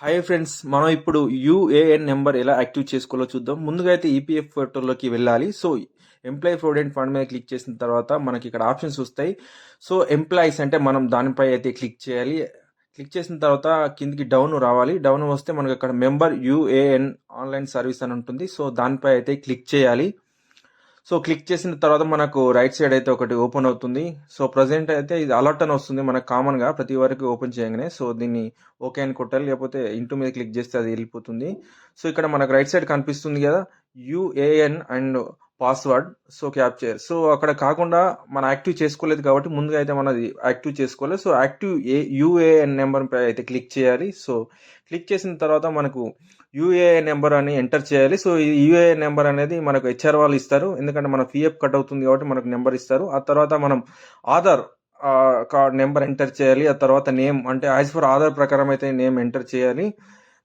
Hi friends, మనం ఇప్పుడు UAN number ఎలా యాక్టివ్ చేసుకోవాలో చూద్దాం. ముందుగా అయితే ఈపీఎఫ్ ఫోటోలోకి వెళ్ళాలి. సో ఎంప్లాయీ ప్రొవిడెంట్ ఫండ్ మీద క్లిక్ చేసిన తర్వాత మనకి ఇక్కడ ఆప్షన్స్ వస్తాయి. సో ఎంప్లాయీస్ అంటే మనం దానిపై అయితే క్లిక్ చేయాలి. క్లిక్ చేసిన తర్వాత కిందికి డౌన్ రావాలి. డౌన్ వస్తే మనకి అక్కడ మెంబర్ యూఏఎన్ ఆన్లైన్ సర్వీస్ అని ఉంటుంది. సో దానిపై అయితే క్లిక్ చేయాలి. సో క్లిక్ చేసిన తర్వాత మనకు రైట్ సైడ్ అయితే ఒకటి ఓపెన్ అవుతుంది. సో ప్రజెంట్ అయితే ఇది అలర్ట్ అని వస్తుంది మనకు కామన్గా ప్రతి వరకు ఓపెన్ చేయగానే. సో దీన్ని ఓకే అని కొట్టాలి, లేకపోతే ఇంటూ మీద క్లిక్ చేస్తే అది వెళ్ళిపోతుంది. సో ఇక్కడ మనకు రైట్ సైడ్ కనిపిస్తుంది కదా, UAN and password, so capture. So అక్కడ కాకుండా మనం యాక్టివ్ చేసుకోలేదు కాబట్టి ముందుగా అయితే మనం అది యాక్టివ్ చేసుకోవాలి. సో యాక్టివ్ యూఏఎన్ నెంబర్ పై అయితే క్లిక్ చేయాలి. సో క్లిక్ చేసిన తర్వాత మనకు యూఏఎన్ నెంబర్ అని ఎంటర్ చేయాలి. సో ఈ యూఏఎన్ నెంబర్ అనేది మనకు హెచ్ఆర్ వాళ్ళు ఇస్తారు, ఎందుకంటే మన పిఎఫ్ కట్ అవుతుంది కాబట్టి మనకు నెంబర్ ఇస్తారు. ఆ తర్వాత మనం ఆధార్ కార్డ్ నెంబర్ ఎంటర్ చేయాలి. ఆ తర్వాత నేమ్ అంటే యాజ్ ఫర్ ఆధార్ ప్రకారం అయితే నేమ్ ఎంటర్ చేయాలి.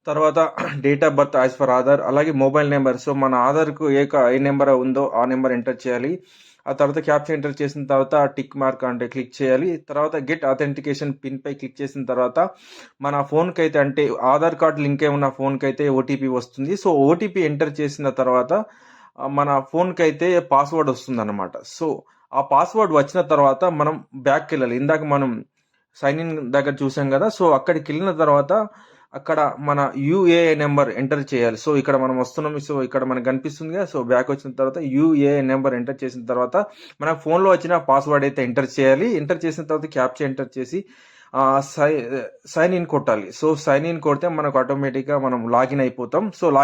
తర్వాత date of birth as for Aadhaar, అలాగే మొబైల్ నెంబర్. సో మన ఆధార్కు ఏ నెంబర్ ఉందో ఆ నెంబర్ ఎంటర్ చేయాలి. ఆ తర్వాత క్యాప్చర్ ఎంటర్ చేసిన తర్వాత టిక్ మార్క్ అంటే క్లిక్ చేయాలి. తర్వాత గెట్ అథెంటికేషన్ పిన్ పై క్లిక్ చేసిన తర్వాత మన ఫోన్కి అయితే అంటే ఆధార్ కార్డ్ లింక్ అయి ఉన్న ఫోన్కి అయితే ఓటీపీ వస్తుంది. సో ఓటీపీ ఎంటర్ చేసిన తర్వాత మన ఫోన్కి అయితే పాస్వర్డ్ వస్తుంది అనమాట. సో ఆ పాస్వర్డ్ వచ్చిన తర్వాత మనం బ్యాక్కి వెళ్ళాలి. ఇందాక మనం సైన్ ఇన్ దగ్గర చూసాం కదా, సో అక్కడికి వెళ్ళిన తర్వాత అక్కడ మన యూఏఏ నెంబర్ ఎంటర్ చేయాలి. సో ఇక్కడ మనం వస్తున్నాం, సో ఇక్కడ మనకు కనిపిస్తుంది కదా. సో బ్యాక్ వచ్చిన తర్వాత యూఏఏ నెంబర్ ఎంటర్ చేసిన తర్వాత మన ఫోన్లో వచ్చిన పాస్వర్డ్ అయితే ఎంటర్ చేయాలి. ఎంటర్ చేసిన తర్వాత క్యాప్చర్ ఎంటర్ చేసి సైన్ ఇన్ కొట్టాలి. సో సైన్ ఇన్ కొడితే మనకు ఆటోమేటిక్గా మనం లాగిన్ అయిపోతాం. సో